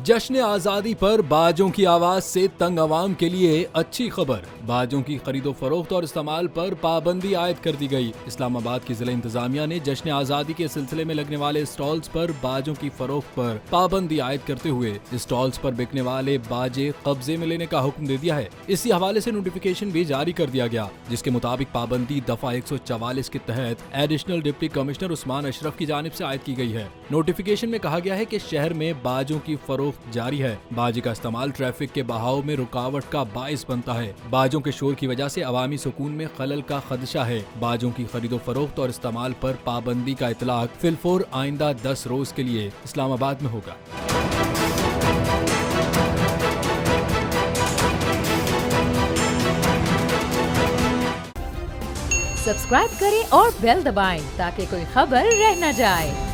जश्न आज़ादी पर बाजों की आवाज से तंग अवाम के लिए अच्छी खबर। बाजों की खरीदो फरोख्त और इस्तेमाल पर पाबंदी आयद कर दी गई। इस्लामाबाद की जिला इंतजामिया ने जश्न आज़ादी के सिलसिले में लगने वाले स्टॉल्स पर बाजों की फरोख्त पर पाबंदी आयद करते हुए स्टॉल्स पर बिकने वाले बाजे कब्जे में लेने का हुक्म दे दिया है। इसी हवाले से नोटिफिकेशन भी जारी कर दिया गया, जिसके मुताबिक पाबंदी दफा 144 के तहत additional deputy commissioner Usman Ashraf की जानिब से आयद की गई है। नोटिफिकेशन में कहा गया है कि शहर में बाजों की फरोख्त जारी है। बाजे का इस्तेमाल ट्रैफिक के बहाव में रुकावट का बाइस बनता है। बाजों के शोर की वजह से अवामी सुकून में खलल का खदशा है। बाजों की खरीदो फरोख्त और इस्तेमाल पर पाबंदी का इतलाक फिलफोर आइंदा 10 रोज के लिए इस्लामाबाद में होगा। सब्सक्राइब करें और बेल दबाएं ताकि कोई खबर रह न जाए।